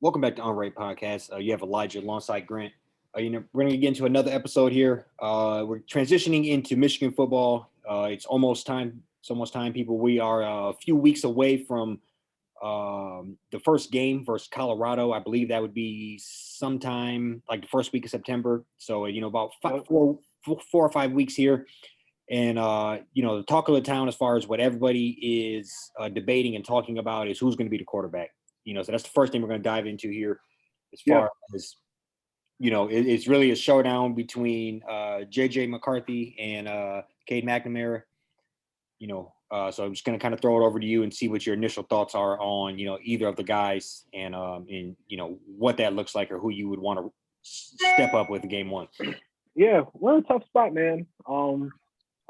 Welcome back to Unrated Podcast. You have Elijah alongside Grant. We're going to get into another episode here. We're transitioning into Michigan football. It's almost time. It's almost time, people. We are a few weeks away from the first game versus Colorado. I believe that would be sometime like the first week of September. So, about four or 5 weeks here. And, the talk of the town as far as what everybody is debating and talking about is who's going to be the quarterback. So that's the first thing we're going to dive into here as far as, it's really a showdown between J.J. McCarthy and Cade Mcnamara. So I'm just going to kind of throw it over to you and see what your initial thoughts are on, either of the guys and what that looks like or who you would want to step up with in game one. Yeah, we're in a tough spot, man. I'll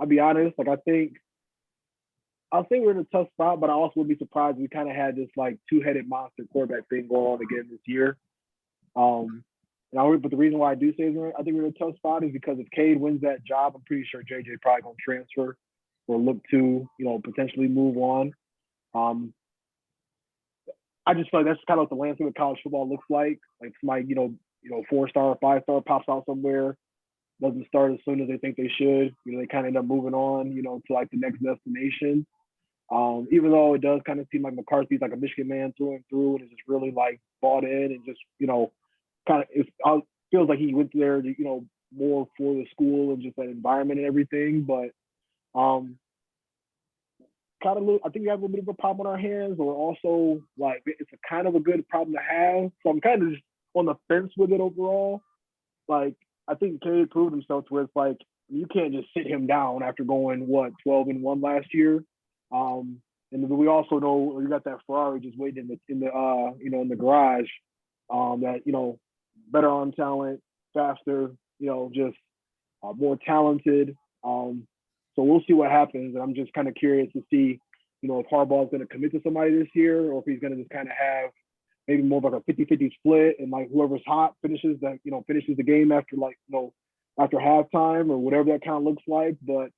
be honest. I'll say we're in a tough spot, but I also would be surprised we kind of had this like two-headed monster quarterback thing going on again this year. But the reason why I do say I think we're in a tough spot is because if Cade wins that job, I'm pretty sure JJ probably gonna transfer or look to, potentially move on. I just feel like that's kind of what the landscape of college football looks like. Like somebody, 4-star, 5-star pops out somewhere, doesn't start as soon as they think they should. They kind of end up moving on, to like the next destination. Even though it does kind of seem like McCarthy's like a Michigan man through and through and is just really like bought in and just, it feels like he went there to, more for the school and just that environment and everything. But I think we have a little bit of a problem on our hands, or also like it's a kind of a good problem to have. So I'm kind of just on the fence with it overall. Like I think Cade proved himself to where it's like you can't just sit him down after going 12-1 last year. And we also know you got that Ferrari just waiting in the garage. That better arm talent, faster, just more talented. So we'll see what happens. And I'm just kind of curious to see, if Harbaugh is going to commit to somebody this year, or if he's going to just kind of have maybe more of like a 50-50 split, and like whoever's hot finishes the game after after halftime or whatever that kind of looks like. But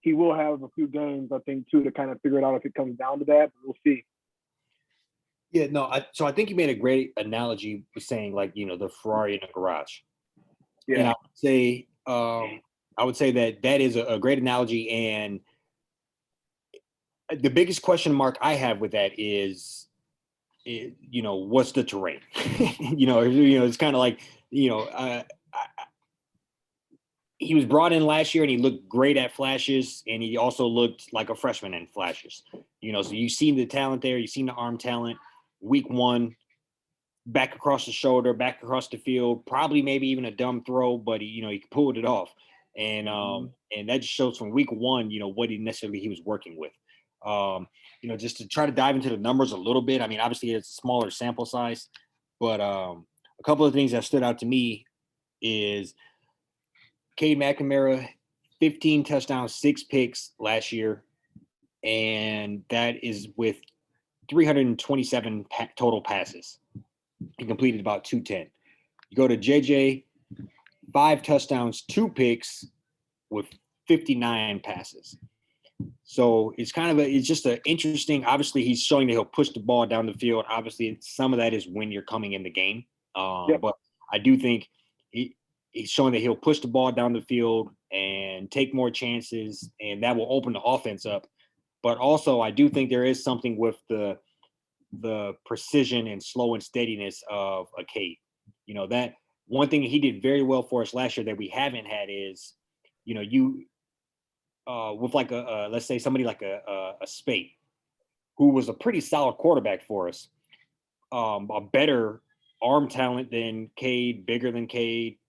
he will have a few games, I think, too, to kind of figure it out if it comes down to that. But we'll see. Yeah, no. So I think you made a great analogy saying the Ferrari in the garage. Yeah. And I would say that is a great analogy. And the biggest question mark I have with that is, what's the terrain? It's kind of like, he was brought in last year and he looked great at flashes, and he also looked like a freshman in flashes. So you've seen the talent there, you've seen the arm talent. Week one, back across the shoulder, back across the field, probably maybe even a dumb throw, but he pulled it off. And and that just shows from week one, what he was working with. Just to try to dive into the numbers a little bit. I mean, obviously it's a smaller sample size, but a couple of things that stood out to me is Cade Mcnamara, 15 touchdowns, 6 picks last year, and that is with 327 total passes. He completed about 210. You go to JJ, 5 touchdowns, 2 picks with 59 passes. So it's just an interesting. Obviously, he's showing that he'll push the ball down the field. Obviously, some of that is when you're coming in the game. But I do think he's showing that he'll push the ball down the field and take more chances, and that will open the offense up. But also, I do think there is something with the precision and slow and steadiness of a Cade. That one thing he did very well for us last year that we haven't had is, with like let's say somebody like a Spade, who was a pretty solid quarterback for us, a better arm talent than Cade, bigger than Cade,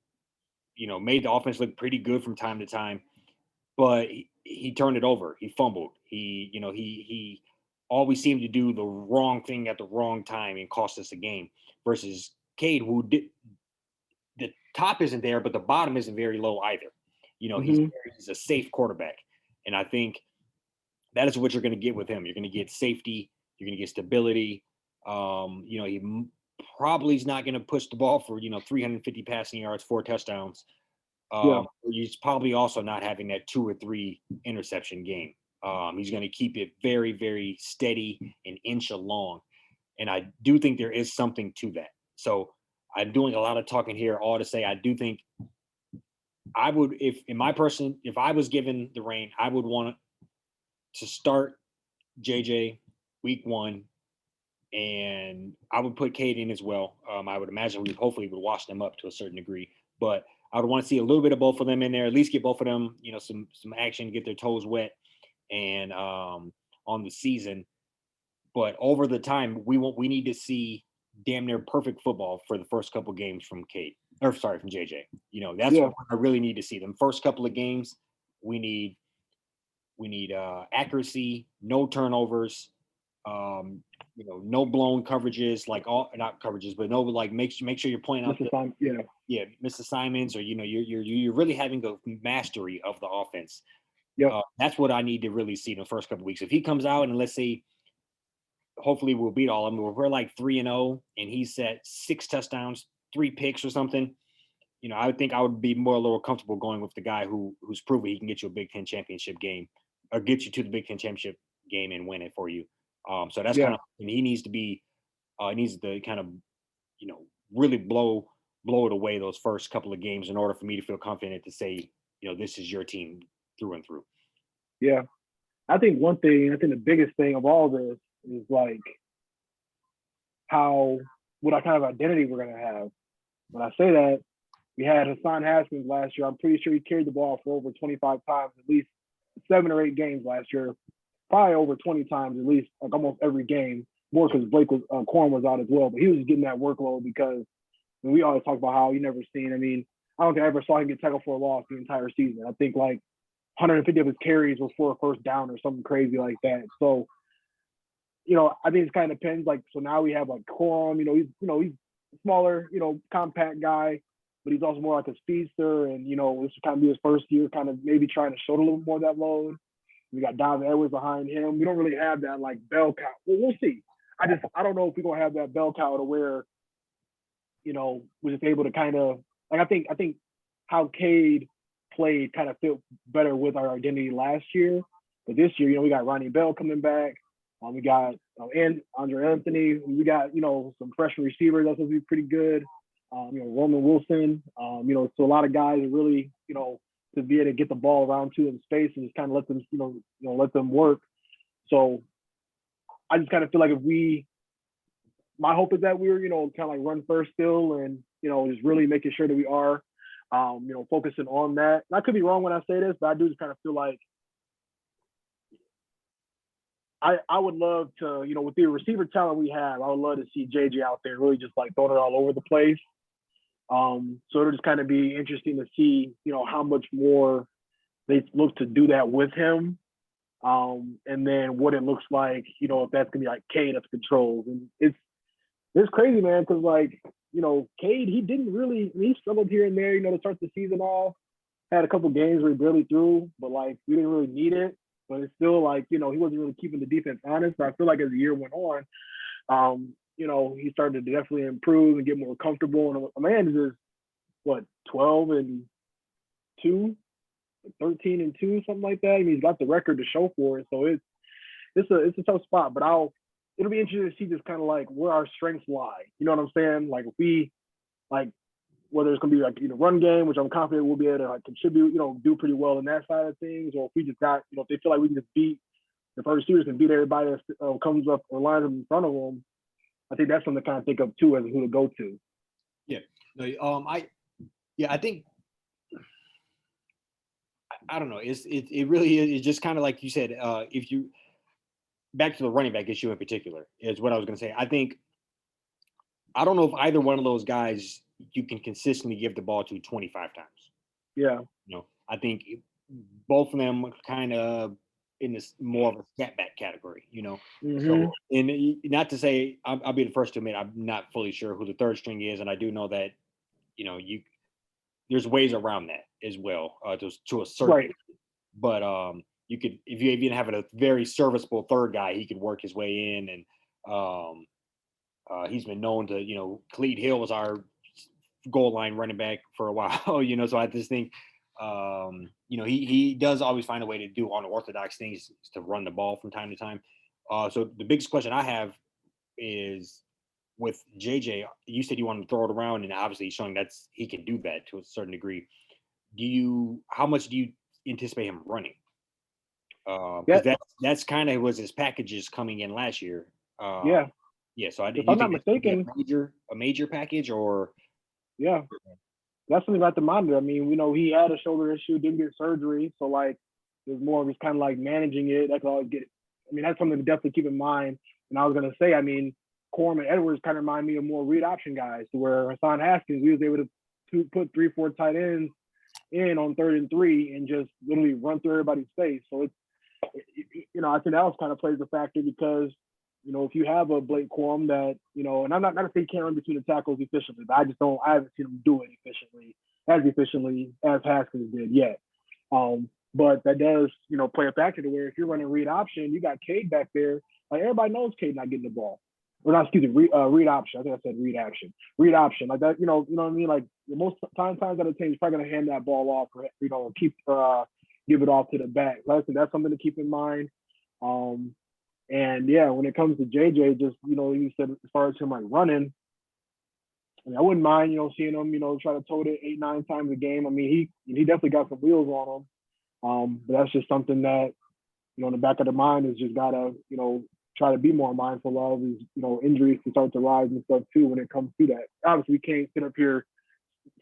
made the offense look pretty good from time to time, but he turned it over. He fumbled. He always seemed to do the wrong thing at the wrong time and cost us a game. Versus Cade, who the top isn't there, but the bottom isn't very low either. He's a safe quarterback, and I think that is what you're going to get with him. You're going to get safety. You're going to get stability. He probably is not going to push the ball for 350 passing yards, 4 touchdowns. He's probably also not having that 2 or 3 interception game. He's going to keep it very, very steady and inch along. And I do think there is something to that. So I'm doing a lot of talking here, all to say I do think I would, if I was given the reign, I would want to start JJ week 1, and I would put Cade in as well. I would imagine we hopefully would wash them up to a certain degree, but I would want to see a little bit of both of them in there, at least get both of them, some action, get their toes wet, and on the season. But over the time, we need to see damn near perfect football for the first couple games from Cade, or sorry, from JJ. That's what I really need to see. Them first couple of games, we need accuracy, no turnovers, no blown coverages, like all not coverages, but no, like make sure you're pointing out missed assignments, or you're really having a mastery of the offense. That's what I need to really see in the first couple of weeks. If he comes out and let's say, hopefully we'll beat all of them. We're like 3-0, and he's at 6 touchdowns, 3 picks or something. I would think I would be a little comfortable going with the guy who's proven he can get you a Big Ten championship game, or get you to the Big Ten championship game and win it for you. So that's kind of, and he needs to kind of, really blow it away those first couple of games in order for me to feel confident to say, this is your team through and through. Yeah. I think the biggest thing of all this is like what kind of identity we're going to have. When I say that, we had Hassan Haskins last year. I'm pretty sure he carried the ball for over 25 times, at least 7 or 8 games last year. Probably over 20 times, at least, like almost every game. More because Corn was out as well, but he was getting that workload because we always talk about how you never seen. I mean, I don't think I ever saw him get tackled for a loss the entire season. I think like 150 of his carries was for a first down or something crazy like that. So, I think it kind of depends. Like, so now we have like Corum. He's a smaller, compact guy, but he's also more like a speedster. And this will kind of be his first year, kind of maybe trying to shoulder a little more of that load. We got Donovan Edwards behind him. We don't really have that like bell cow. Well, we'll see. I don't know if we're gonna have that bell cow to where, we're just able to kind of like I think how Cade played kind of fit better with our identity last year. But this year, we got Ronnie Bell coming back. We got and Andre Anthony. We got some freshman receivers that's going to be pretty good. Roman Wilson. So a lot of guys are really to be able to get the ball around to in space and just kind of let them let them work. So I just kind of feel like my hope is that we're kind of like run first still, and just really making sure that we are focusing on that. And I could be wrong when I say this, but I do just kind of feel like I would love to, with the receiver talent we have, I would love to see JJ out there really just like throwing it all over the place. So it'll just kind of be interesting to see, how much more they look to do that with him. And then what it looks like, if that's gonna be like Cade up controls. And it's crazy, man, because like, Cade, he struggled here and there, to start the season off. Had a couple games where he barely threw, but like we didn't really need it. But it's still like, he wasn't really keeping the defense honest. But I feel like as the year went on, he started to definitely improve and get more comfortable. And Amanda is 12-2, 13-2, something like that. I mean, he's got the record to show for it. So it's a tough spot. But it'll be interesting to see just kind of like where our strengths lie. You know what I'm saying? Like if we whether it's gonna be like run game, which I'm confident we'll be able to like contribute, do pretty well in that side of things, or if we just got, if they feel like we can just if our receivers can beat everybody that comes up or lines up in front of them, I think that's something to kind of think of too as who to go to. Yeah. No, I think I don't know. It really is just kind of like you said. If you back to the running back issue in particular is what I was going to say. I don't know if either one of those guys you can consistently give the ball to 25 times. Yeah. I think both of them are kind of in this more of a step back category, Mm-hmm. So, and not to say I'll be the first to admit I'm not fully sure who the third string is, and I do know that there's ways around that as well, to a certain right. But you could, if you even have a very serviceable third guy, he could work his way in, and he's been known to, Cade Hill was our goal line running back for a while, so I just think, he does always find a way to do unorthodox things to run the ball from time to time. So the biggest question I have is, with JJ, you said you wanted to throw it around, and obviously he's showing he can do that to a certain degree. How much do you anticipate him running? Yeah, Because that's kind of was his packages coming in last year. yeah. Yeah, so If you I'm not think that's gonna be mistaken, a major package, or yeah, that's something about the monitor. I mean, he had a shoulder issue, didn't get surgery, so like there's more of just kind of like managing it. That's all I get. I mean, that's something to definitely keep in mind. And I was gonna say, I mean, Corum and Edwards kind of remind me of more read option guys, to where Hassan Haskins, we was able to put 3-4 tight ends in on 3rd and 3 and just literally run through everybody's face. So I think that also kind of plays a factor because, if you have a Blake Corum that, and I'm not going to say he can't run between the tackles efficiently, but I haven't seen him do it efficiently as Haskins did yet. But that does, play a factor to where if you're running read option, you got Cade back there. Like everybody knows Cade not getting the ball. Or not, excuse me, read option. I think I said read action. Read option. Like that, you know what I mean? Like most times out of 10, he's probably gonna hand that ball off or give it off to the back. So I think that's something to keep in mind. And yeah, when it comes to JJ, just you said as far as him like running, I mean, I wouldn't mind, seeing him, try to tote it 8-9 times a game. I mean, he definitely got some wheels on him. But that's just something that, in the back of the mind is just gotta, try to be more mindful of is, injuries can start to rise and stuff too when it comes to that. Obviously, we can't sit up here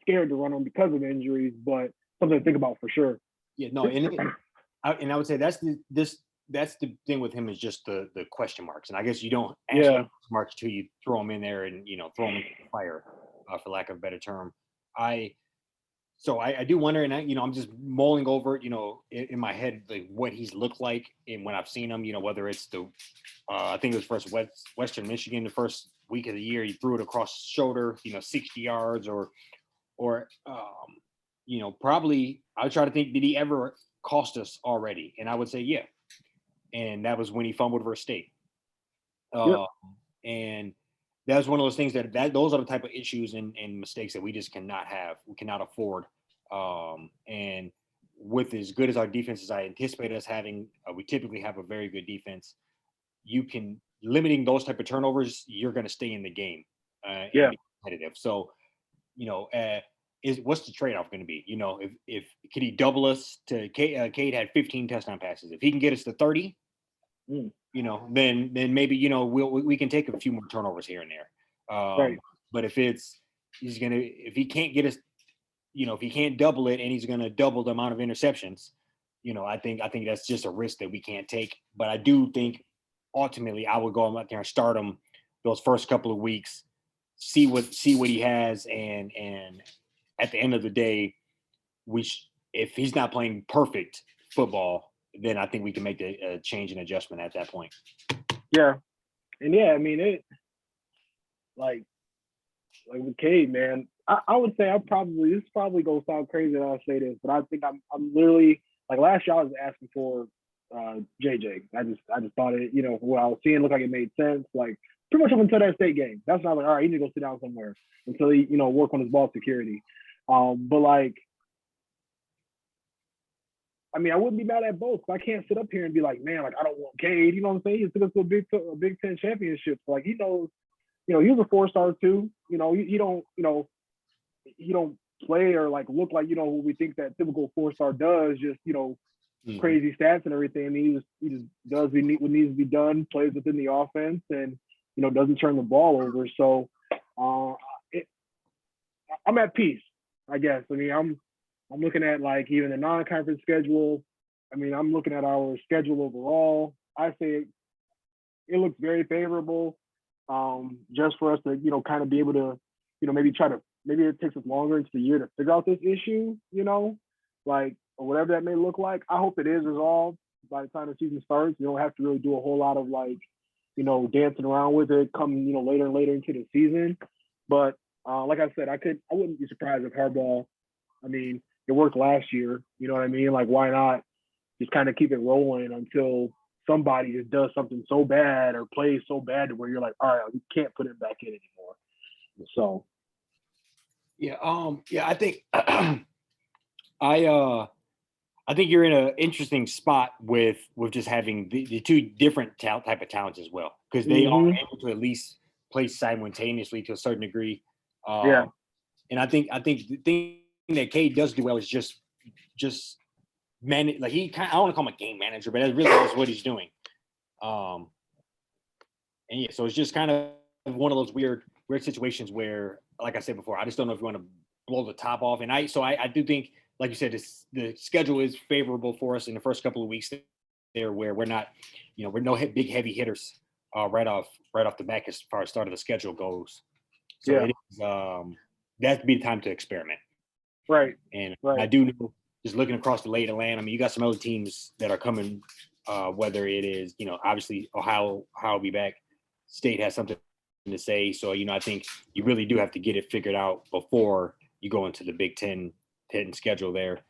scared to run them because of injuries, but something to think about for sure. Yeah, no, and I would say that's the thing with him is just the question marks, and I guess you don't answer the question marks until you throw them in there and throw them into the fire, for lack of a better term. So I do wonder, and I'm just mulling over it, in my head, like what he's looked like, and when I've seen him, whether it's I think it was first Western Michigan, the first week of the year, he threw it across the shoulder, 60 yards, or probably I try to think, did he ever cost us already? And I would say, yeah. And that was when he fumbled versus State. And that was one of those things that those are the type of issues and mistakes that we just cannot have. We cannot afford. And with as good as our defense as I anticipate us having, we typically have a very good defense. Limiting those type of turnovers, you're going to stay in the game and be competitive. So, what's the trade-off going to be? If could he double us to Cade had 15 touchdown passes. If he can get us to 30, then maybe we can take a few more turnovers here and there. Right. But if he can't get us, if he can't double it and he's gonna double the amount of interceptions, I think that's just a risk that we can't take. But I do think ultimately I would go out there and start him those first couple of weeks, see what he has, and at the end of the day, if he's not playing perfect football, then I think we can make a change and adjustment at that point. Yeah. And yeah, I mean, it like with Cade, man, I would say this probably gonna sound crazy that I say this, but I think I'm literally like last year I was asking for JJ. I just thought it, what I was seeing looked like it made sense. Like pretty much up until that State game. That's not like, all right, he need to go sit down somewhere until he, work on his ball security. But like, I mean, I wouldn't be mad at both. I can't sit up here and be like, man, like I don't want Cade. You know what I'm saying? He took us to a Big Ten championship. Like he knows, he was a 4-star too. He don't play or like look like who we think that typical 4-star does. Just crazy stats and everything. And he just does what needs to be done. Plays within the offense and doesn't turn the ball over. So I'm at peace, I guess. I mean, I'm looking at like even the non-conference schedule. I mean, I'm looking at our schedule overall. I say it looks very favorable, just for us to kind of be able to maybe it takes us longer into the year to figure out this issue, like or whatever that may look like. I hope it is resolved by the time the season starts. You don't have to really do a whole lot of like dancing around with it come later and later into the season. But like I said, I wouldn't be surprised if Harbaugh. I mean, it worked last year. You know what I mean? Like, why not just kind of keep it rolling until somebody just does something so bad or plays so bad to where you're like, all right, we can't put him back in anymore. So, yeah, I think I think you're in an interesting spot with just having the two different type of talents as well, because they are able to at least place simultaneously to a certain degree. Yeah. And I think the thing that Cade does do well is just manage. Like I don't want to call him a game manager, but that really is what he's doing. And yeah, so it's just kind of one of those weird situations where, like I said before, I just don't know if you want to blow the top off. And I do think, like you said, the schedule is favorable for us in the first couple of weeks there, where we're not, we're no big heavy hitters right off the back as far as start of the schedule goes. So it is that'd be the time to experiment. Right. And right. I do know, just looking across the lay of the land, I mean, you got some other teams that are coming, whether it is, obviously Ohio will be back. State has something to say. So, I think you really do have to get it figured out before you go into the Big Ten schedule there.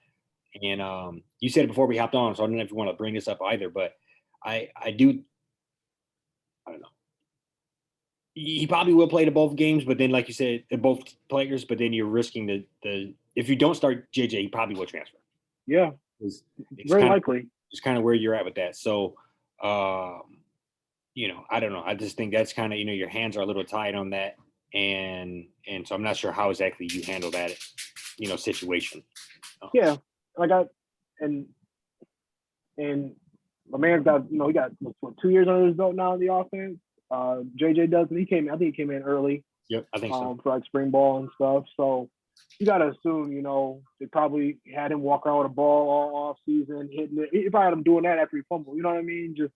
And you said it before we hopped on, so I don't know if you want to bring this up either, but I don't know. He probably will play to both games, but then, like you said, both players, but then you're risking the if you don't start JJ, he probably will transfer. Yeah. It's very likely. It's kind of where you're at with that. So, I don't know. I just think that's kind of, your hands are a little tied on that. And so I'm not sure how exactly you handle that, situation. Yeah. And my man's got, he got 2 years under his belt now in the offense. JJ does, and I think he came in early. Yep, I think so. For like spring ball and stuff. So you got to assume, they probably had him walk around with a ball all off season, hitting it. He probably had him doing that after he fumbled. You know what I mean? Just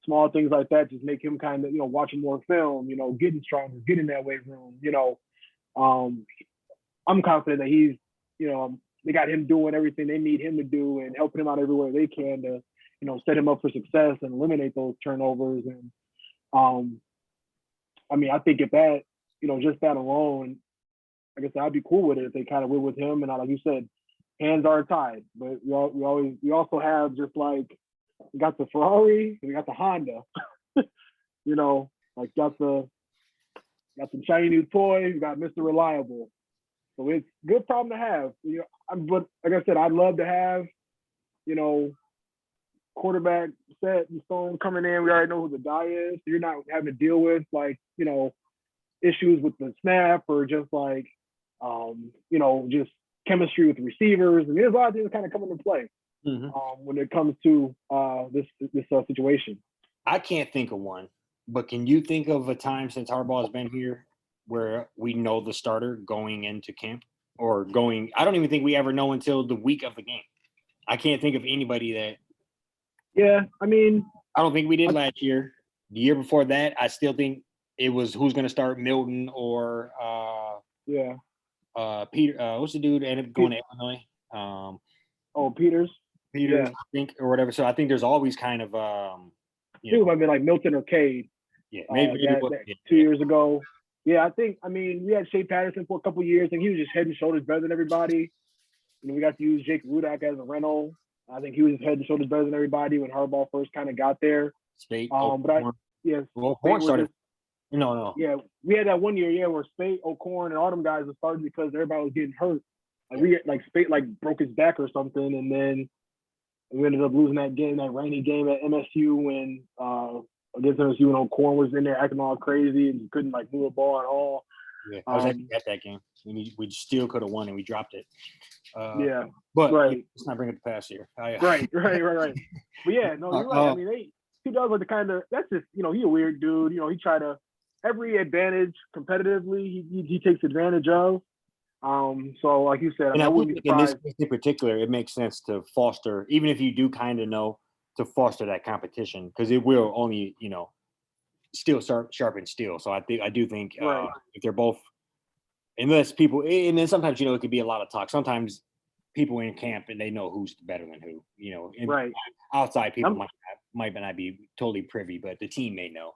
small things like that just make him kind of, watching more film, getting stronger, getting that weight room. I'm confident that he's, they got him doing everything they need him to do and helping him out everywhere they can to, set him up for success and eliminate those turnovers. And I think if that, just that alone, I guess I'd be cool with it if they kind of went with him. And like you said, hands are tied, but we also have just like, we got the Ferrari, we got the Honda, got the shiny new toy, we got Mr. Reliable. So it's a good problem to have. But like I said, I'd love to have, quarterback set and stone coming in. We already know who the guy is. So you're not having to deal with issues with the snap or just just chemistry with the receivers. I mean, there's a lot of things that kind of come into play when it comes to this situation. I can't think of one, but can you think of a time since Harbaugh has been here where we know the starter going into camp or going? I don't even think we ever know until the week of the game. I can't think of anybody that. Yeah, I don't think we did last year. The year before that, I still think it was who's going to start, Milton or Peter. What's the dude that ended up going to Illinois? Peters. I think, or whatever. So I think there's always kind of it might be like Milton or Cade. Yeah, maybe 2 years ago. Yeah, I think. We had Shea Patterson for a couple of years, and he was just head and shoulders better than everybody. We got to use Jake Rudock as a rental. I think he was head and shoulders better than everybody when Harbaugh first kind of got there. Spate. Horn started. No. Yeah, we had that 1 year, where Spate, O'Corn, and all them guys were starting because everybody was getting hurt. Spate broke his back or something, and then we ended up losing that game, that rainy game at MSU when against MSU, and O'Corn was in there acting all crazy and couldn't move a ball at all. Yeah, I was actually at that game. We still could have won and we dropped it. But let's not bring it to pass here. Right. But yeah, no, you're right. He does that's just, he's a weird dude. He try to every advantage competitively he takes advantage of. So like you said, and I wouldn't be surprised. In this case in particular, it makes sense to foster, even if you do kind of know, to foster that competition, because it will only, still sharpen steel. So I do think if they're both, unless people, and then sometimes it could be a lot of talk. Sometimes people in camp and they know who's better than who. Right. Outside people might not be totally privy, but the team may know.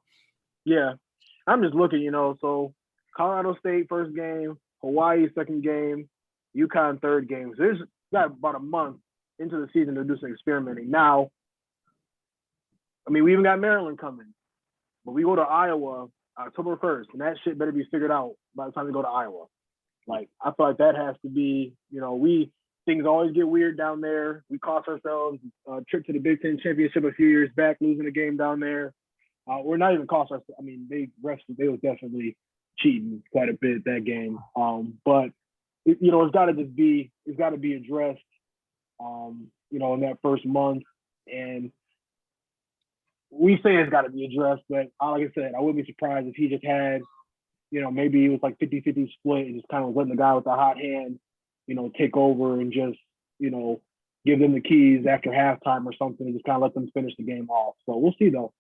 Yeah, I'm just looking. So Colorado State first game, Hawaii second game, UConn third game. So there's got about a month into the season to do some experimenting. Now, we even got Maryland coming. But we go to Iowa October 1st, and that shit better be figured out by the time we go to Iowa. I feel like that has to be, things always get weird down there. We cost ourselves a trip to the Big Ten championship a few years back, losing a game down there. or not even cost us. I mean, they was definitely cheating quite a bit that game. But it's got to be addressed. In that first month, and we say it's got to be addressed. But like I said, I wouldn't be surprised if he just had, maybe it was like 50-50 split and just kind of letting the guy with the hot hand, take over and just, give them the keys after halftime or something and just kind of let them finish the game off. So we'll see though.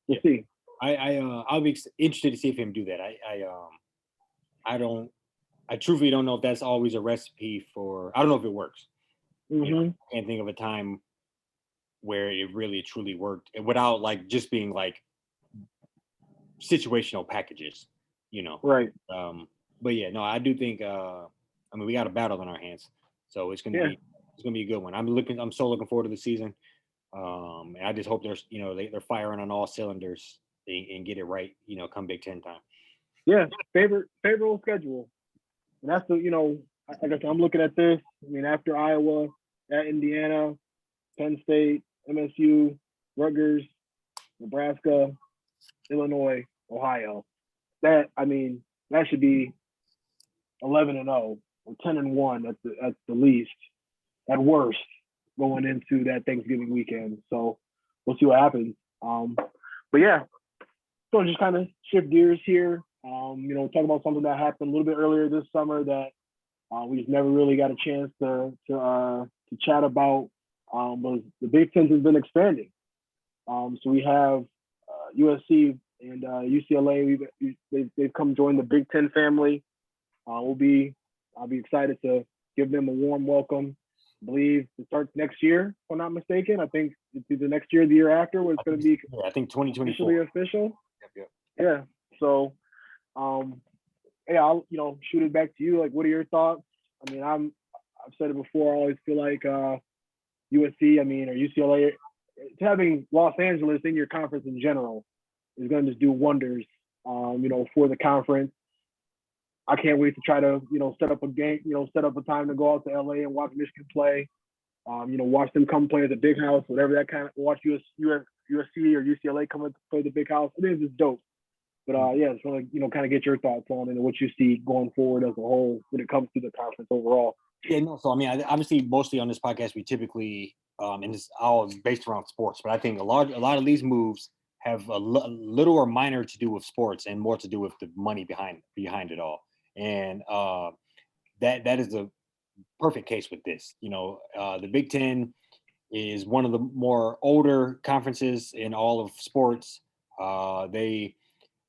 We'll see. I'll be interested to see if him do that. I truthfully don't know if that's always a recipe for. I don't know if it works. Mm-hmm. I can't think of a time where it really truly worked without like just being like situational packages, Right. But yeah, no, I do think. We got a battle on our hands, so it's gonna be a good one. I'm so looking forward to the season. And I just hope they're firing on all cylinders and get it right. Come Big Ten time. Yeah, favorable schedule, and that's I guess I'm looking at this. I mean, after Iowa, at Indiana, Penn State, MSU, Rutgers, Nebraska, Illinois, Ohio. That should be 11-0 or 10-1 at the least, at worst, going into that Thanksgiving weekend. So we'll see what happens. But yeah, so just kind of shift gears here. Talk about something that happened a little bit earlier this summer that we just never really got a chance to chat about. Was the Big Ten has been expanding. So we have USC and UCLA. They've come join the Big Ten family. I'll be excited to give them a warm welcome. I believe it starts next year, if I'm not mistaken. I think it's either next year or the year after where it's going to be. I think 2024. Official. Yep. Yeah. So, I'll shoot it back to you. Like, what are your thoughts? I mean, I've said it before. I always feel like USC, or UCLA, having Los Angeles in your conference in general is going to just do wonders, for the conference. I can't wait to try to, set up a game, set up a time to go out to LA and watch Michigan play. Watch them come play at the big house, whatever that kind of, watch USC or UCLA come and play the big house. I think it's just dope. But just want to, kind of get your thoughts on it and what you see going forward as a whole when it comes to the conference overall. Yeah, no. So obviously, mostly on this podcast, we typically, and it's all based around sports. But I think a lot of these moves have a little or minor to do with sports and more to do with the money behind it all. And that is a perfect case with this. The Big Ten is one of the more older conferences in all of sports. They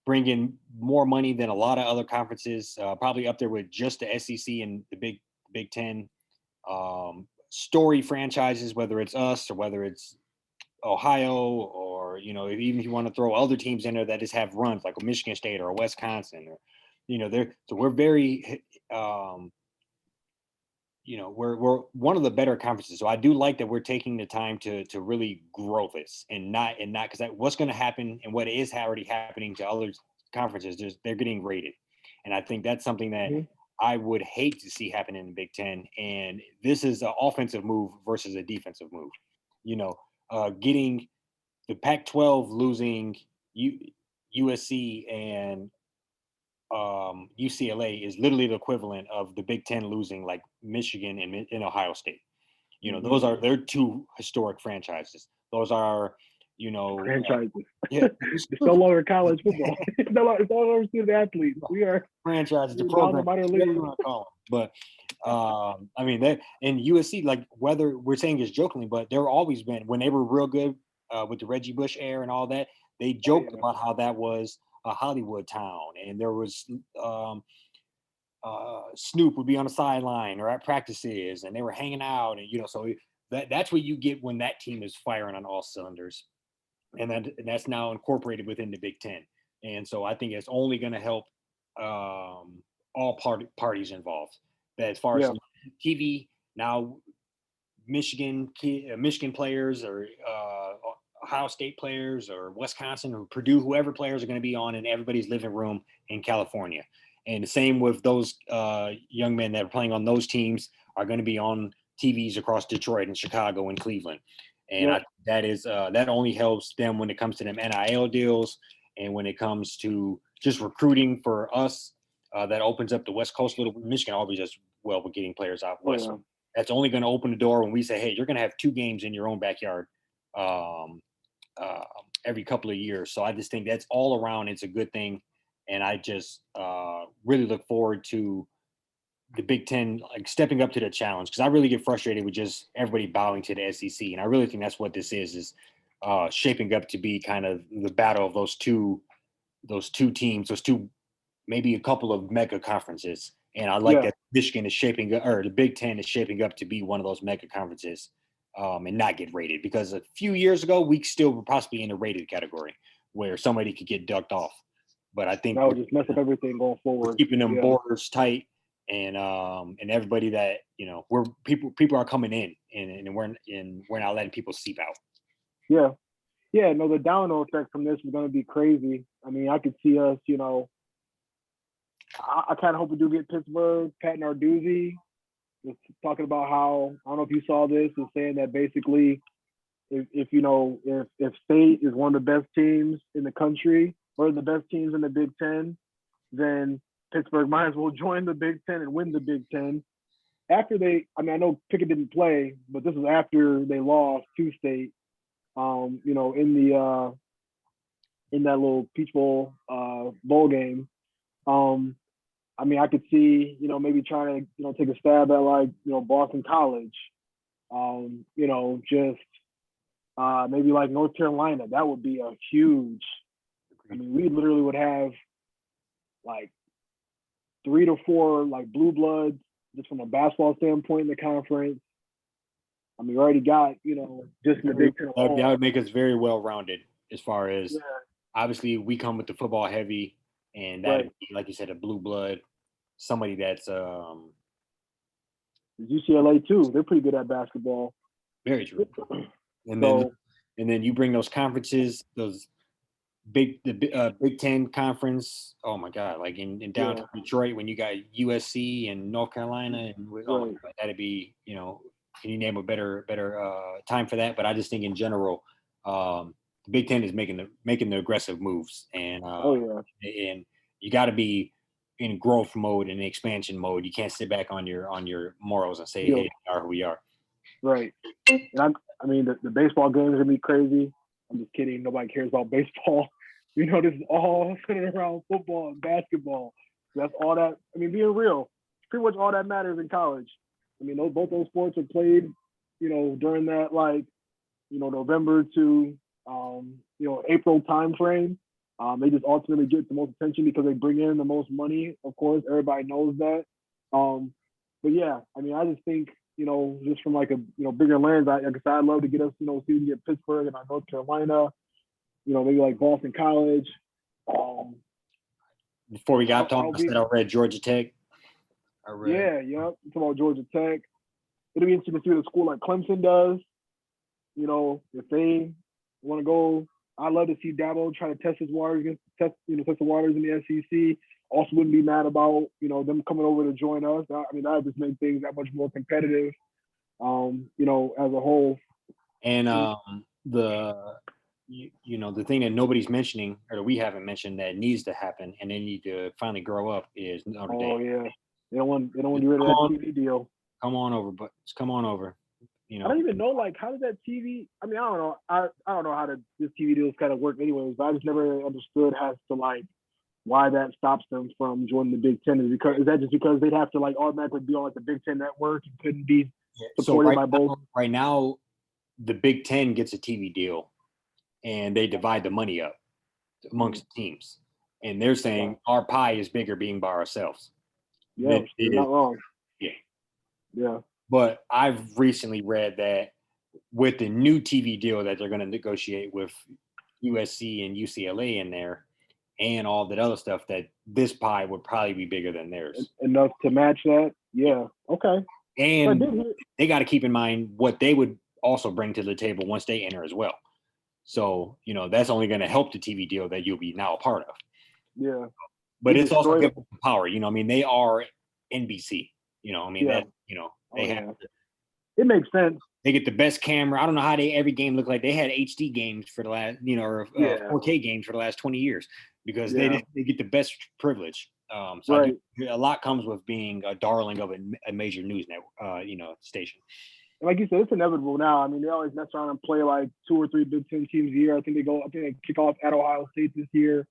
bring in more money than a lot of other conferences, probably up there with just the SEC and the Big Ten. Story franchises, whether it's us or whether it's Ohio or, even if you want to throw other teams in there that just have runs like a Michigan State or a Wisconsin or, so we're very, we're one of the better conferences. So I do like that we're taking the time to really grow this and not because what's going to happen and what is already happening to other conferences, they're getting rated. And I think that's something that I would hate to see happen in the Big Ten. And this is an offensive move versus a defensive move. Getting the Pac-12 losing USC and UCLA is literally the equivalent of the Big Ten losing like Michigan and Ohio State. They're two historic franchises. Those are, franchises. It's no longer college football. It's no longer student athletes. We are franchises. The program, but that and USC, like whether we're saying this jokingly, but they're always been when they were real good with the Reggie Bush era and all that. They joked about how that was a Hollywood town, and there was Snoop would be on the sideline or at practices, and they were hanging out, and so that's what you get when that team is firing on all cylinders, and that's now incorporated within the Big Ten, and so I think it's only going to help all parties involved. That as far as TV now, Michigan players or Ohio State players or Wisconsin or Purdue, whoever players are going to be on in everybody's living room in California. And the same with those young men that are playing on those teams are going to be on TVs across Detroit and Chicago and Cleveland. And that is that only helps them when it comes to them NIL deals and when it comes to just recruiting for us. That opens up the West Coast a little. Michigan always does well with getting players out west. Yeah. That's only going to open the door when we say, hey, you're going to have 2 games in your own backyard every couple of years. So I just think that's all around. It's a good thing. And I just really look forward to the Big Ten like stepping up to the challenge, because I really get frustrated with just everybody bowing to the SEC. And I really think that's what this is shaping up to be kind of the battle of those two teams, those two, maybe a couple of mega conferences. And I like that Michigan is shaping up, or the Big Ten is shaping up to be one of those mega conferences and not get rated. Because a few years ago, we still were possibly in the rated category where somebody could get ducked off. But I think that would just mess up everything going forward. Keeping them borders tight, and everybody that we're people are coming in, and we're not letting people seep out. Yeah. No, the domino effect from this is going to be crazy. I mean, I could see us, I kind of hope we do get Pittsburgh, Pat Narduzzi, just talking about how, I don't know if you saw this, is saying that basically if State is one of the best teams in the country or the best teams in the Big Ten, then Pittsburgh might as well join the Big Ten and win the Big Ten. After I know Pickett didn't play, but this was after they lost to State, in that little Peach Bowl bowl game. I mean, I could see, maybe trying to, take a stab at like, Boston College, maybe like North Carolina. That would be a huge, I mean, we literally would have like 3 to 4 like blue bloods just from a basketball standpoint in the conference. I mean, we already got, just in the Big Ten. That would make us very well-rounded as far as, obviously, we come with the football heavy, and that would be, like you said, a blue blood, somebody that's UCLA too. They're pretty good at basketball. Very true. And then you bring those conferences, those Big Ten conference. Oh my God! Like in downtown Detroit, when you got USC and North Carolina, and oh my God, that'd be, can you name a better time for that? But I just think in general, the Big Ten is making the aggressive moves, and and you got to be in growth mode and expansion mode. You can't sit back on your morals and say, hey, we are who we are. Right. And I mean, the baseball games are gonna be crazy. I'm just kidding. Nobody cares about baseball. This is all centered around football and basketball. That's all that. I mean, being real, pretty much all that matters in college. I mean, both those sports are played, during that November to April time frame. They just ultimately get the most attention because they bring in the most money. Of course, everybody knows that. But yeah, I mean, I just think, just from like a bigger lens, I'd love to get us, see if we can get Pittsburgh and North Carolina, maybe like Boston College. Before we got talking, I said I read Georgia Tech. It's about Georgia Tech. It'll be interesting to see what a school like Clemson does. If they want to go, I'd love to see Dabo try to test his waters test the waters in the SEC. Also wouldn't be mad about, them coming over to join us. I mean, that would just make things that much more competitive, as a whole. And the thing that nobody's mentioning, or that we haven't mentioned, that needs to happen and they need to finally grow up is Notre Dame. Oh yeah. They don't want to get rid of that TV deal. Come on over, but come on over. I don't even know, like, how does that TV? I mean, I don't know. I don't know how this TV deals kind of work, anyways. But I just never understood as to like why that stops them from joining the Big Ten. Is that just because they'd have to like automatically be on like the Big Ten network and couldn't be supported by both? Right now, the Big Ten gets a TV deal, and they divide the money up amongst the teams, and they're saying our pie is bigger being by ourselves. Yeah, you're not wrong. Yeah. But I've recently read that with the new TV deal that they're going to negotiate with USC and UCLA in there and all that other stuff, that this pie would probably be bigger than theirs. Enough to match that? Yeah. Okay. And they got to keep in mind what they would also bring to the table once they enter as well. So, that's only going to help the TV deal that you'll be now a part of. Yeah. But it's also giving them power. They are NBC. They have. It makes sense. They get the best camera. I don't know how every game looked like. They had HD games for the last, or 4K games for the last 20 years because they get the best privilege. So I do, a lot comes with being a darling of a major news network, station. And like you said, it's inevitable now. I mean, they always mess around and play like 2 or 3 Big Ten teams a year. I think they kick off at Ohio State this year.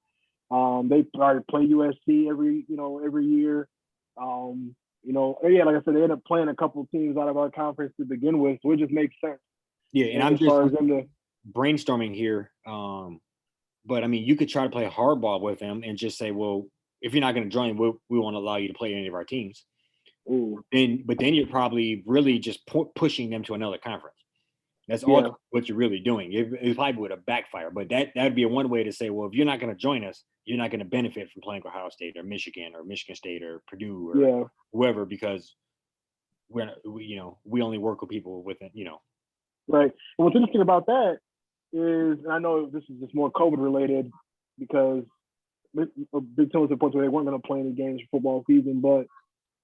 They play USC every year. Like I said, they end up playing a couple of teams out of our conference to begin with, so it just makes sense. Yeah, and I'm just brainstorming here. But I mean, you could try to play hardball with them and just say, well, if you're not going to join, we won't allow you to play any of our teams. Ooh. But then you're probably really just pushing them to another conference. That's all what you're really doing. It probably would have backfired, but that'd be one way to say, well, if you're not going to join us, you're not going to benefit from playing Ohio State or Michigan State or Purdue or whoever, because we only work with people with it, Right. And what's interesting about that is, and I know this is just more COVID related because Big Ten was at the point where they weren't going to play any games for football season, but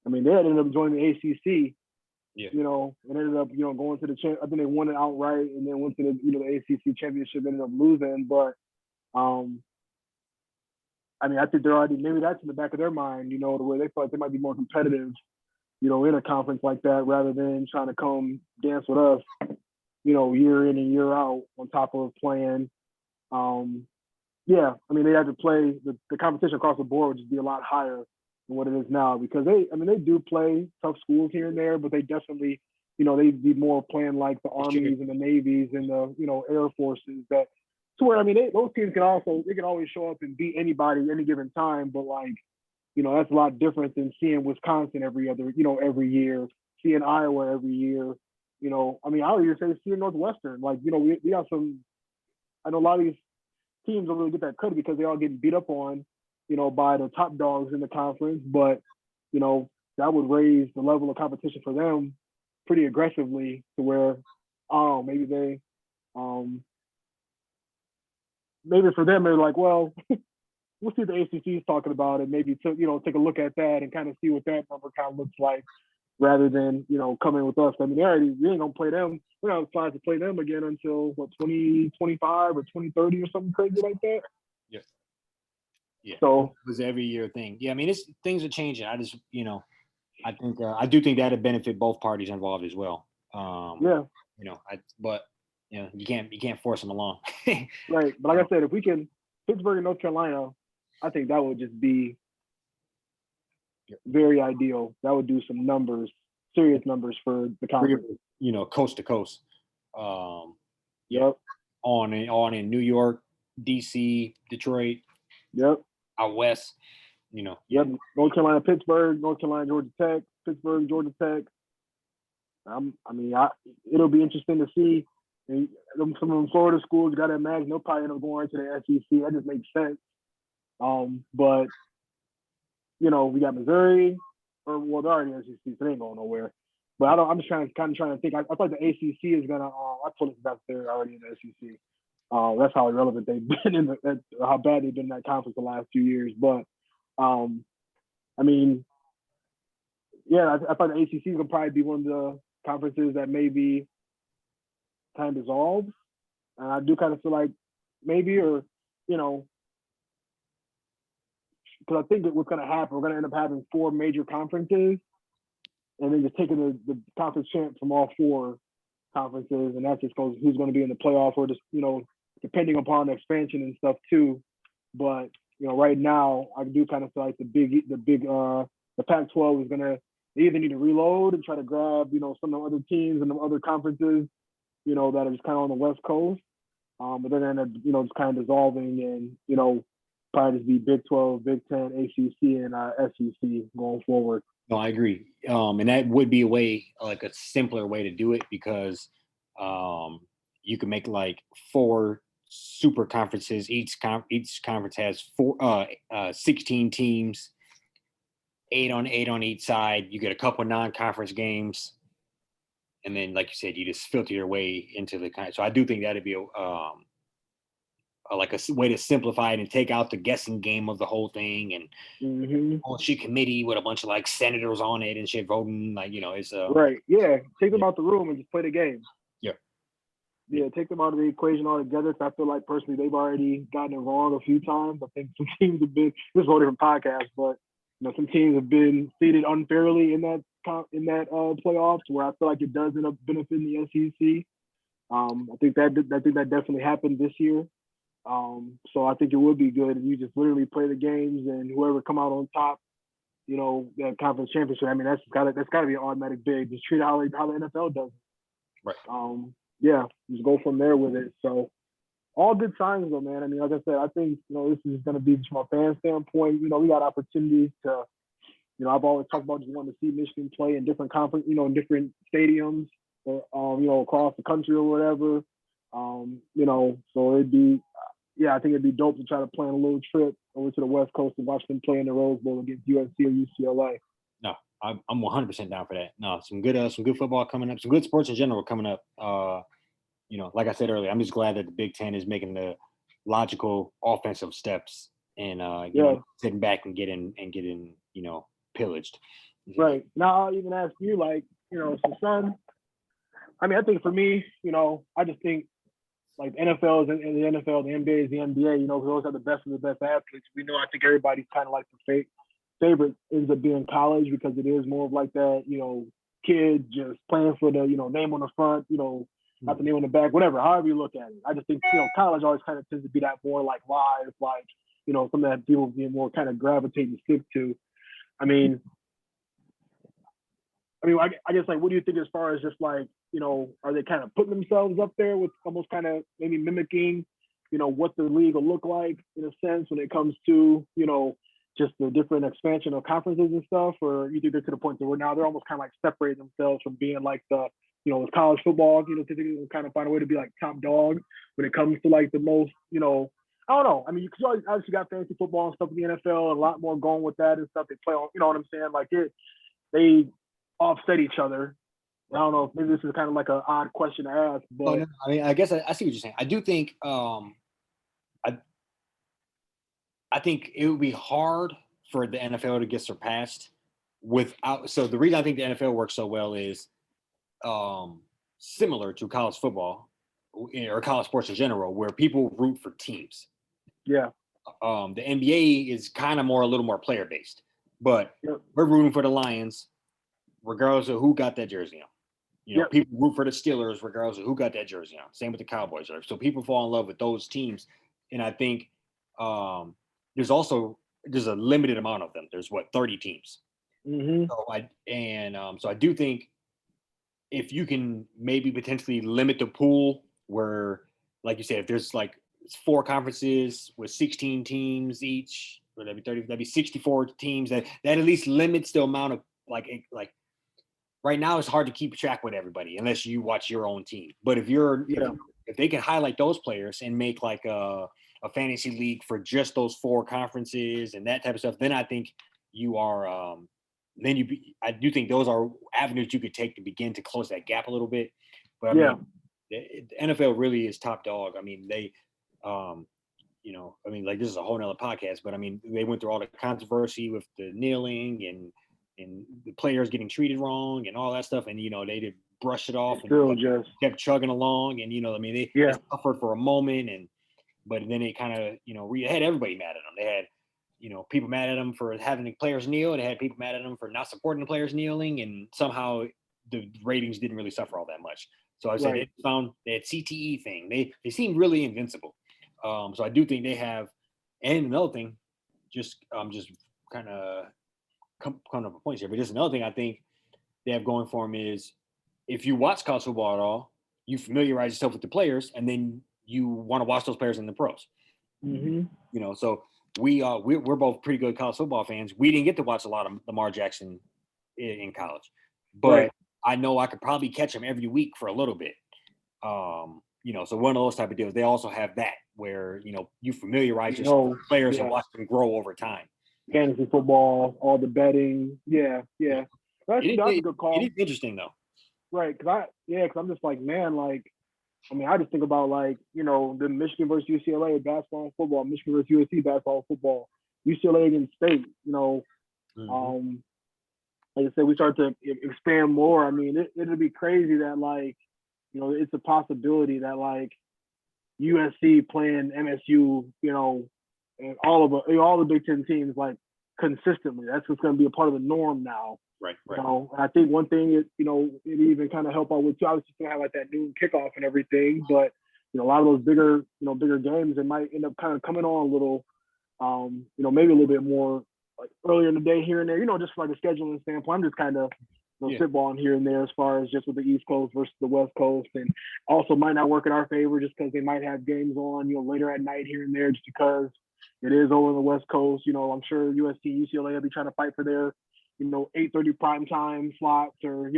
I mean, they ended up joining the ACC. And ended up, going to the I think they won it outright, and then went to the, the ACC championship, ended up losing. But, I mean, I think they're already, maybe that's in the back of their mind, the way they feel like they might be more competitive, in a conference like that, rather than trying to come dance with us, year in and year out on top of playing. I mean, they had to play the competition across the board would just be a lot higher than what it is now, because they do play tough schools here and there, but they definitely, they'd be more playing like the Armies and the Navies and the, Air Forces, that to where, I mean, those teams can always show up and beat anybody any given time, but like, that's a lot different than seeing Wisconsin every year, seeing Iowa every year, I mean, I would even say seeing Northwestern, like, we have I know a lot of these teams don't really get that credit because they all getting beat up on, by the top dogs in the conference, but, that would raise the level of competition for them pretty aggressively to where, maybe for them, they're like, well, we'll see what the ACC is talking about and maybe take a look at that and kind of see what that number kind of looks like rather than, coming with us. I mean, we ain't going to play them. We're not supposed to play them again until, 2025 or 2030 or something crazy like that. Yeah. So it was every year thing. Yeah. I mean, things are changing. I just, I think, I do think that'd benefit both parties involved as well. But you can't force them along. Right. But like I said, if we can, Pittsburgh and North Carolina, I think that would just be very ideal. That would do some serious numbers for the conference. Coast to coast. Yep. On in New York, DC, Detroit. Yep. Out west, Yep. North Carolina, Pittsburgh, North Carolina, Georgia Tech, Pittsburgh, Georgia Tech. It'll be interesting to see. And some of them Florida schools, you got to imagine they'll probably end up going to the SEC. That just makes sense. But we got Missouri, they're already in the SEC, so they ain't going nowhere. But I'm just trying to think. I thought the ACC is gonna. I told us that they're already in the SEC. That's how irrelevant they've been how bad they've been in that conference the last few years. But I mean, I thought the ACC is gonna probably be one of the conferences that maybe kind of dissolves. And I do kind of feel like maybe, or because I think that what's gonna happen, we're gonna end up having 4 major conferences, and then just taking the conference champ from all 4 conferences, and that's just goes who's going to be in the playoff, or just depending upon the expansion and stuff too. But right now, I do kind of feel like the Pac-12 is gonna, they either need to reload and try to grab some of the other teams and the other conferences that are just kind of on the West Coast, but then end up just kind of dissolving and probably just be Big 12, Big 10, ACC, and SEC going forward. No, I agree. And that would be a simpler way to do it, because you can make like 4 super conferences. Each conference has 16 teams, 8 on each side. You get a couple of non-conference games, and then, like you said, you just filter your way into the kind. So I do think that'd be a way to simplify it and take out the guessing game of the whole thing, and shit committee with a bunch of like senators on it and shit voting, it's right. Yeah, take them out the room and just play the game. take them out of the equation altogether. I feel like personally they've already gotten it wrong a few times. I think some teams have been, this is a whole different podcast, but some teams have been seated unfairly in that playoffs, where I feel like it does end up benefiting the SEC. I think that definitely happened this year. So I think it would be good if you just literally play the games and whoever come out on top, that conference championship. I mean, that's got to be an automatic bid. Just treat it how the NFL does it. Right. Yeah, just go from there with it. So all good signs though, man. I mean, like I said, I think, this is going to be from a fan standpoint. We got opportunities to, I've always talked about just wanting to see Michigan play in different conference, in different stadiums or, across the country or whatever. So it'd be, I think it'd be dope to try to plan a little trip over to the West Coast and watch them play in the Rose Bowl against USC or UCLA. No, I'm 100% down for that. No, some good football coming up, some good sports in general coming up. Like I said earlier, I'm just glad that the Big Ten is making the logical offensive steps and sitting back and getting pillaged. Right. Now I'll even ask you, so son, I mean, I think for me, I just think like the NFL is the NFL, the NBA is the NBA, those are the best of the best athletes. We know, I think everybody's kind of like the favorite ends up being college because it is more of like that, kid just playing for the, name on the front, not the name on the back, whatever, however you look at it. I just think, college always kind of tends to be that more like live, like, something that people being more kind of gravitate and stick to. I guess, like, what do you think as far as just like, are they kind of putting themselves up there with almost kind of maybe mimicking, what the league will look like in a sense when it comes to, just the different expansion of conferences and stuff? Or you think they're to the point where now they're almost kind of like separating themselves from being like the, with college football, because they kind of find a way to be like top dog when it comes to like the most, I don't know. I mean, you obviously got fantasy football and stuff in the NFL, a lot more going with that and stuff. They play on, you know what I'm saying? Like they offset each other. I don't know. Maybe this is kind of like an odd question to ask, but no, I mean, I guess I see what you're saying. I do think, I think it would be hard for the NFL to get surpassed without. So the reason I think the NFL works so well is similar to college football or college sports in general, where people root for teams. Yeah. The NBA is kind of a little more player based, but we're rooting for the Lions, regardless of who got that jersey on. People root for the Steelers, regardless of who got that jersey on. Same with the Cowboys. So people fall in love with those teams, and I think there's a limited amount of them. There's 30 teams. Mm-hmm. So I do think if you can maybe potentially limit the pool where, like you said, if there's like 4 conferences with 16 teams each, or that'd be 30, that'd be 64 teams. That at least limits the amount of like right now it's hard to keep track with everybody unless you watch your own team. But if they can highlight those players and make like a fantasy league for just those 4 conferences and that type of stuff, then I think you are I do think those are avenues you could take to begin to close that gap a little bit. But I mean, the NFL really is top dog. I mean, they like this is a whole nother podcast, but I mean, they went through all the controversy with the kneeling and the players getting treated wrong and all that stuff. And, they did brush it off and kept chugging along. And, they suffered for a moment. But then it kind of, had everybody mad at them. They had, people mad at them for having the players kneel. They had people mad at them for not supporting the players kneeling. And somehow the ratings didn't really suffer all that much. So I said, they found that CTE thing. They seemed really invincible. So I do think they have, and another thing, just kind of come up with points here, but just another thing I think they have going for them is if you watch college football at all, you familiarize yourself with the players, and then you want to watch those players in the pros. Mm-hmm. So we're both pretty good college football fans. We didn't get to watch a lot of Lamar Jackson in college, but I know I could probably catch him every week for a little bit. So one of those type of deals. They also have that where you familiarize yourself with players and watch them grow over time. Fantasy football, all the betting, That's a good call. It is interesting though, right? Because I'm just like, man, like, I mean, I just think about like, the Michigan versus UCLA basketball and football, Michigan versus USC basketball and football, UCLA against State. Like I said, we start to expand more. I mean, it'll be crazy that like, it's a possibility that like USC playing MSU, and all the Big Ten teams like consistently. That's what's going to be a part of the norm now. Right. And I think one thing it even kind of help out with too. Obviously, going to have like that noon kickoff and everything, but a lot of those bigger games, it might end up kind of coming on a little, maybe a little bit more like earlier in the day here and there. Just from like a scheduling standpoint, I'm just kind of spitballing here and there as far as just with the East Coast versus the West Coast, and also might not work in our favor just because they might have games on later at night here and there just because it is over on the West Coast. I'm sure USC UCLA will be trying to fight for their 8:30 prime time slots or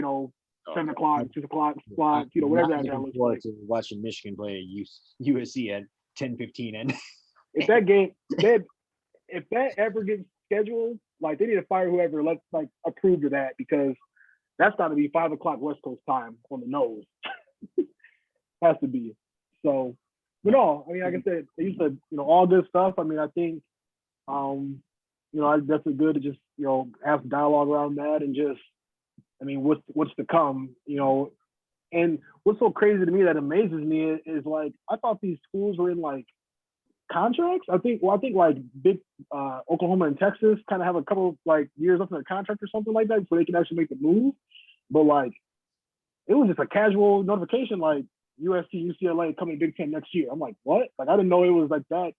7 o'clock, 6 o'clock slots, whatever that looks like. Watching Michigan play USC at 10:15 and if that game if that ever gets scheduled, like they need to fire whoever approved of that because that's got to be 5 o'clock West Coast time on the nose. Has to be. So, but no, I mean, like I said, you said, all good stuff. I mean, I think, that's good to just, have some dialogue around that and just, I mean, what's to come, and what's so crazy to me that amazes me is like, I thought these schools were in like contracts. I think like big Oklahoma and Texas kind of have a couple like years left in their contract or something like that, so they can actually make the move. But like, it was just a casual notification, like USC UCLA coming to Big Ten next year. I'm like, what? Like, I didn't know it was like that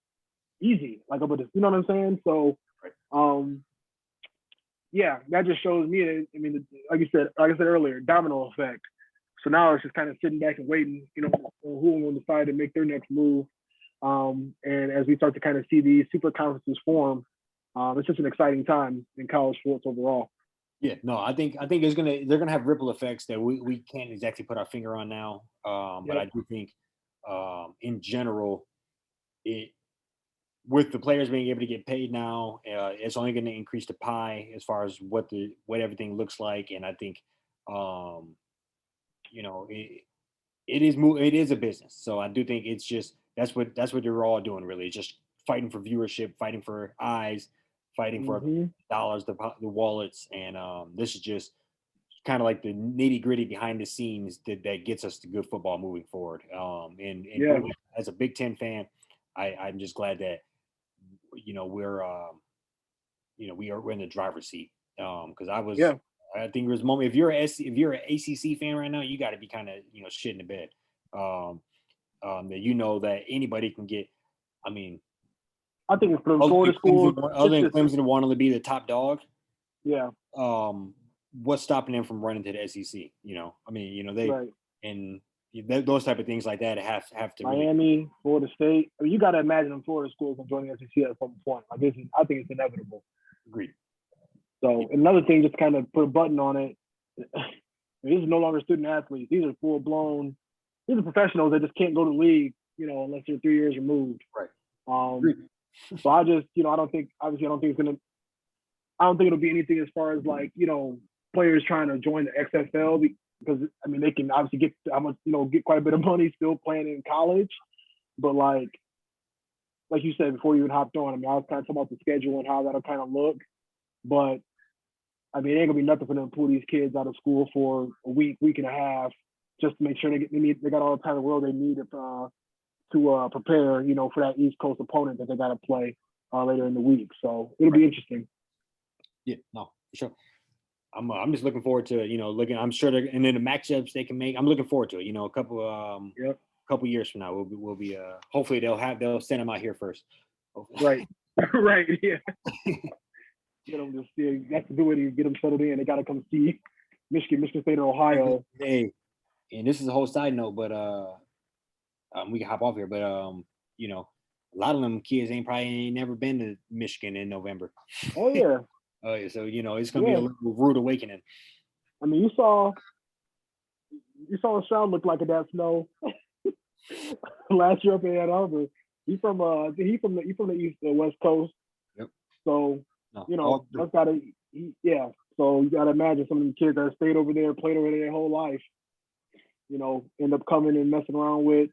easy. Like, you know what I'm saying? So, yeah, that just shows me that, I mean, like I said earlier, domino effect. So now it's just kind of sitting back and waiting, who will decide to make their next move. And as we start to kind of see these super conferences form, it's just an exciting time in college sports overall. Yeah, no, I think they're gonna have ripple effects that we can't exactly put our finger on now. But I do think in general, with the players being able to get paid now, it's only going to increase the pie as far as what everything looks like. And I think it is a business. So I do think it's just that's what they're all doing really. It's just fighting for viewership, fighting for eyes, fighting for dollars, the wallets, and this is just kind of like the nitty gritty behind the scenes that gets us to good football moving forward. And as a Big Ten fan, I'm just glad that we're in the driver's seat. Because I think there's a moment if you're an ACC fan right now, you got to be kind of shit in the bed. That that anybody can get. I mean, I think it's for the Florida schools. Other than Clemson wanting to be the top dog. Yeah. What's stopping them from running to the SEC? I mean, they and those type of things like that have to. Miami, Florida State. I mean, you got to imagine them Florida schools joining the SEC at some point. Like I think it's inevitable. Agreed. So another thing, just kind of put a button on it. These are no longer student athletes. These are full blown. These are professionals that just can't go to the league, unless they're 3 years removed. Right. So I just, I don't think it'll be anything as far as like, players trying to join the XFL because I mean they can obviously get quite a bit of money still playing in college, but like you said before you even hopped on, I mean I was kind of talking about the schedule and how that'll kind of look, but I mean it ain't gonna be nothing for them to pull these kids out of school for a week and a half just to make sure they got all the time in the world they need to prepare, for that East Coast opponent that they got to play later in the week. So it'll be interesting. Yeah, no, for sure. I'm just looking forward to looking. I'm sure and then the matchups they can make. I'm looking forward to it. A couple years from now we'll be hopefully they'll send them out here first. Hopefully. Right, yeah. Get them to see. That's the way to get them settled in. They got to come see Michigan State, or Ohio. Hey, and this is a whole side note, but we can hop off here. But a lot of them kids ain't never been to Michigan in November. Oh yeah. Oh yeah, so it's gonna be a little rude awakening. I mean, you saw Sean look like a that snow last year up in Ann Arbor. He's from the East West Coast. Yep. So that's gotta So you gotta imagine some of the kids that stayed over there, played over there their whole life. End up coming and messing around with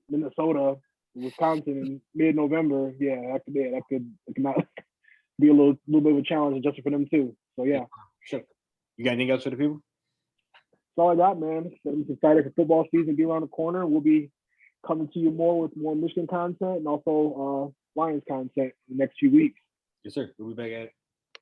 Minnesota, Wisconsin in mid-November. Yeah, that could not be a little bit of a challenge adjusted for them too. So yeah. Sure. You got anything else for the people? all I got, man. So I'm excited for football season to be around the corner. We'll be coming to you more with more Michigan content and also Lions content in the next few weeks. Yes, sir. We'll be back at it.